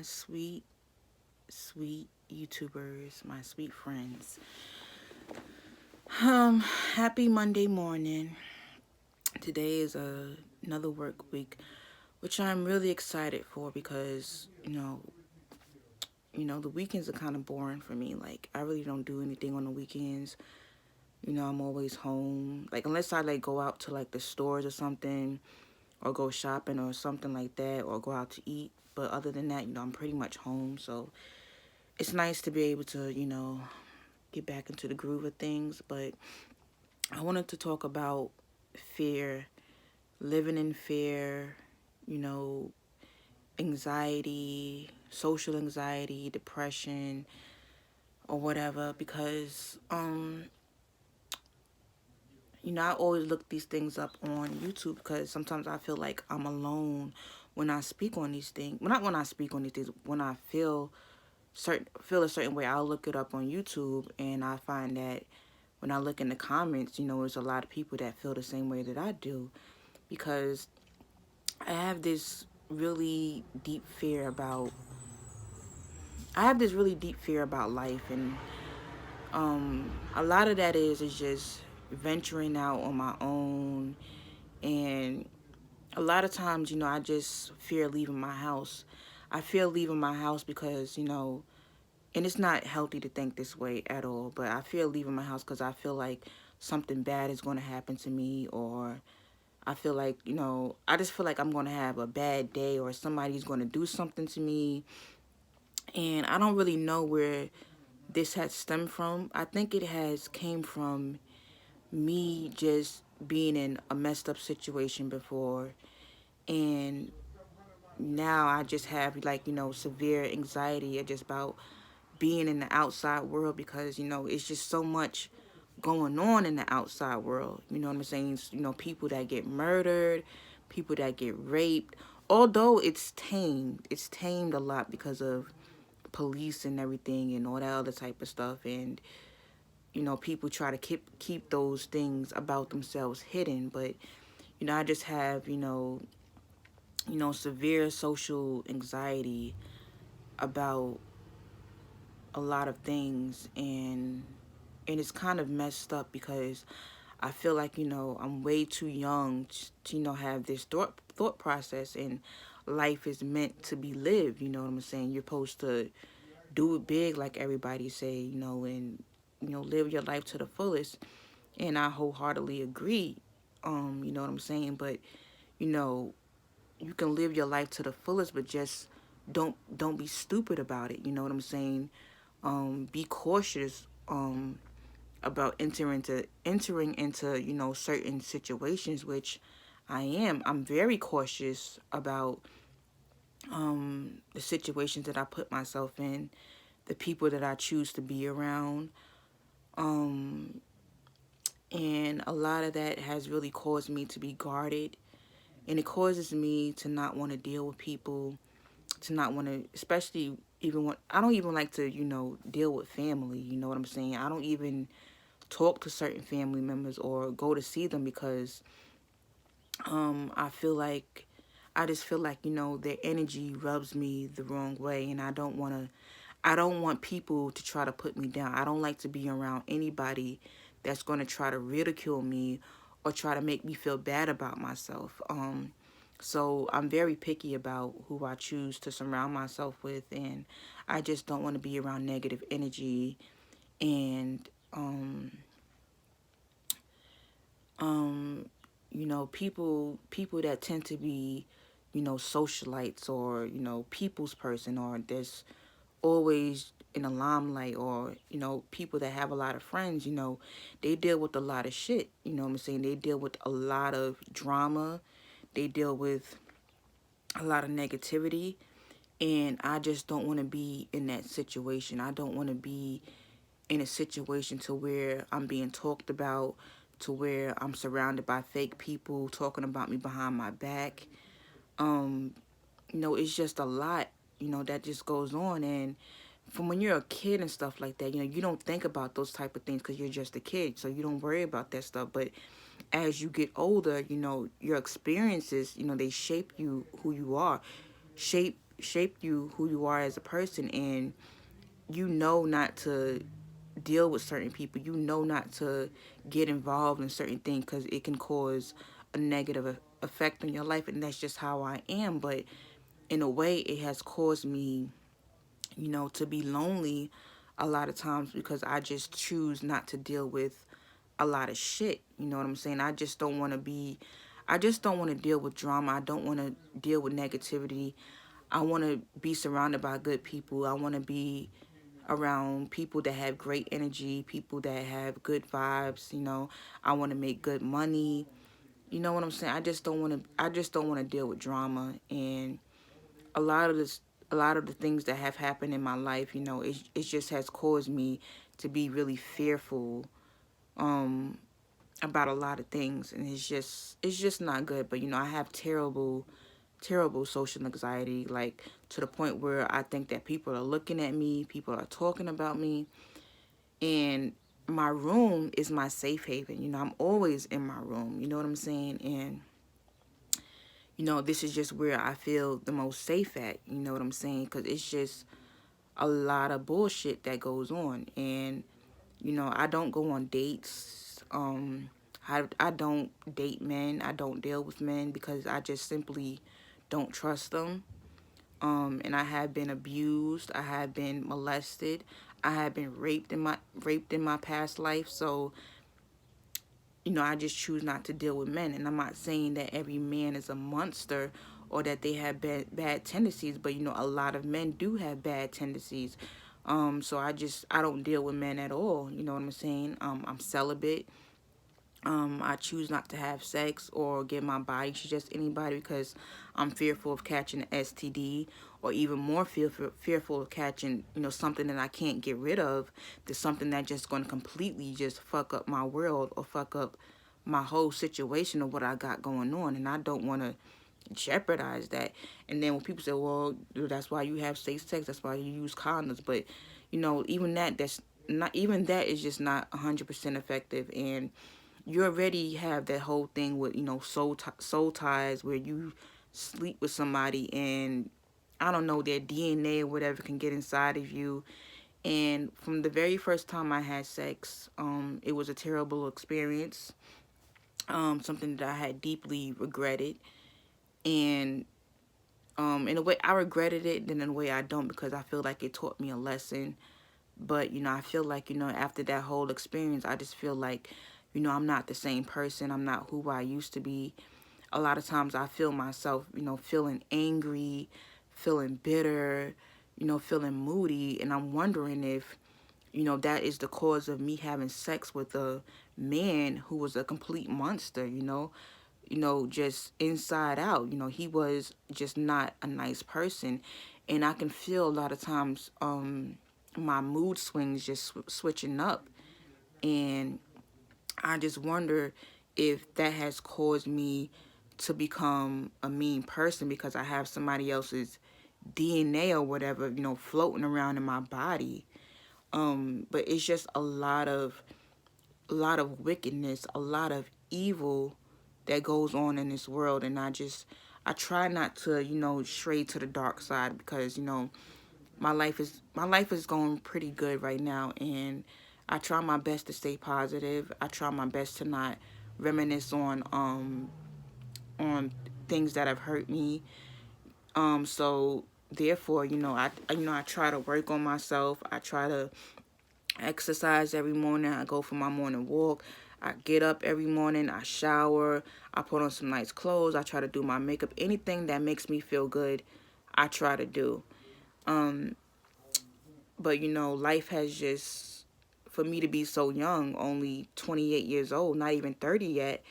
my sweet YouTubers, my sweet friends. Happy Monday morning. Today is another work week, which I'm really excited for because the weekends are kind of boring for me. Like I really don't do anything on the weekends. I'm always home. Like unless I like go out to like the stores or something, or go shopping or something like that, or go out to eat. But other than that, I'm pretty much home. So it's nice to be able to, get back into the groove of things. But I wanted to talk about fear, living in fear, you know, anxiety, social anxiety, depression, or whatever, because I always look these things up on YouTube because sometimes I feel like I'm alone when I speak on these things. Well, not when I speak on these things, when I feel a certain way, I'll look it up on YouTube, and I find that when I look in the comments, there's a lot of people that feel the same way that I do, because I have this really deep fear about life, and a lot of that is just venturing out on my own, and a lot of times, I just fear leaving my house. I fear leaving my house because, and it's not healthy to think this way at all, but I fear leaving my house because I feel like something bad is going to happen to me, or I feel like, I just feel like I'm going to have a bad day, or somebody's going to do something to me. And I don't really know where this has stemmed from. I think it has came from me just being in a messed up situation before, and now I just have like, severe anxiety just about being in the outside world, because, it's just so much going on in the outside world. You know what I'm saying? People that get murdered, people that get raped. Although it's tamed a lot because of police and everything and all that other type of stuff. And, people try to keep those things about themselves hidden. But, I just have, severe social anxiety about a lot of things, and it's kind of messed up because I feel like, I'm way too young to, have this thought process, and life is meant to be lived, you know what I'm saying? You're supposed to do it big like everybody say, and live your life to the fullest. And I wholeheartedly agree. You know what I'm saying? But, you know, you can live your life to the fullest, but just don't be stupid about it. You know what I'm saying? Be cautious about entering into certain situations, which I am. I'm very cautious about the situations that I put myself in, the people that I choose to be around. Um, and a lot of that has really caused me to be guarded, and it causes me to not want to deal with people, to not want to, especially even when I don't even like to, deal with family. You know what I'm saying? I don't even talk to certain family members or go to see them because I just feel like, their energy rubs me the wrong way, and I don't want people to try to put me down. I don't like to be around anybody that's going to try to ridicule me or try to make me feel bad about myself. So I'm very picky about who I choose to surround myself with, and I just don't want to be around negative energy and um people that tend to be, socialites, or, people's person, or there's always in the limelight, or, people that have a lot of friends. They deal with a lot of shit. You know what I'm saying? They deal with a lot of drama. They deal with a lot of negativity, and I just don't want to be in that situation. I don't want to be in a situation to where I'm being talked about, to where I'm surrounded by fake people talking about me behind my back. Um, it's just a lot, that just goes on. And from when you're a kid and stuff like that, you don't think about those type of things because you're just a kid, so you don't worry about that stuff. But as you get older, your experiences, they shape you who you are, shape shaped you who you are as a person, and you know not to deal with certain people. You know not to get involved in certain things because it can cause a negative effect on your life, and that's just how I am. But in a way, it has caused me, to be lonely a lot of times because I just choose not to deal with a lot of shit. You know what I'm saying? I just don't want to deal with drama. I don't want to deal with negativity. I want to be surrounded by good people. I want to be around people that have great energy, people that have good vibes. I want to make good money. You know what I'm saying? I just don't want to deal with drama, and a lot of this a lot of the things that have happened in my life, it just has caused me to be really fearful um about a lot of things, and it's just not good. But I have terrible social anxiety, like to the point where I think that people are looking at me, people are talking about me, and my room is my safe haven. I'm always in my room, you know what I'm saying? And this is just where I feel the most safe at, you know what I'm saying? Because it's just a lot of bullshit that goes on. And I don't go on dates. I don't date men. I don't deal with men because I just simply don't trust them. And I have been abused. I have been molested. I have been raped in my past life. So I just choose not to deal with men. And I'm not saying that every man is a monster or that they have bad tendencies, but a lot of men do have bad tendencies. So I don't deal with men at all. You know what I'm saying? I'm celibate. I choose not to have sex or give my body to just anybody because I'm fearful of catching an STD, or even more fearful of catching, something that I can't get rid of. There's something that just going to completely just fuck up my world or fuck up my whole situation of what I got going on. And I don't want to jeopardize that. And then when people say, well, that's why you have safe sex, that's why you use condoms. But, even that is just not 100% effective. And you already have that whole thing with soul ties, where you sleep with somebody and I don't know, their DNA or whatever can get inside of you. And from the very first time I had sex, it was a terrible experience, something that I had deeply regretted. And in a way I regretted it, then in a way I don't, because I feel like it taught me a lesson. But, I feel like, after that whole experience, I just feel like, I'm not the same person. I'm not who I used to be. A lot of times I feel myself, feeling angry, feeling bitter, feeling moody. And I'm wondering if, that is the cause of me having sex with a man who was a complete monster, just inside out. He was just not a nice person. And I can feel a lot of times, my mood swings just switching up. And I just wonder if that has caused me to become a mean person because I have somebody else's DNA or whatever, floating around in my body. But it's just a lot of wickedness, a lot of evil that goes on in this world. And I try not to, stray to the dark side because, my life is going pretty good right now, and I try my best to stay positive. I try my best to not reminisce on things that have hurt me. So therefore, I try to work on myself. I try to exercise every morning. I go for my morning walk. I get up every morning. I shower. I put on some nice clothes. I try to do my makeup. Anything that makes me feel good, I try to do. Um, But life has just, for me to be so young, only 28 years old, not even 30 yet,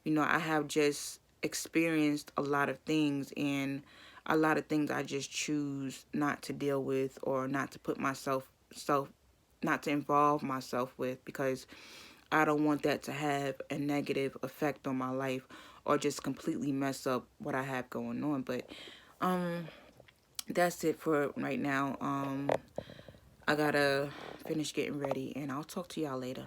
I have just experienced a lot of things, and a lot of things I just choose not to deal with, or not to put not to involve myself with, because I don't want that to have a negative effect on my life or just completely mess up what I have going on. But um that's it for right now. I gotta finish getting ready, and I'll talk to y'all later.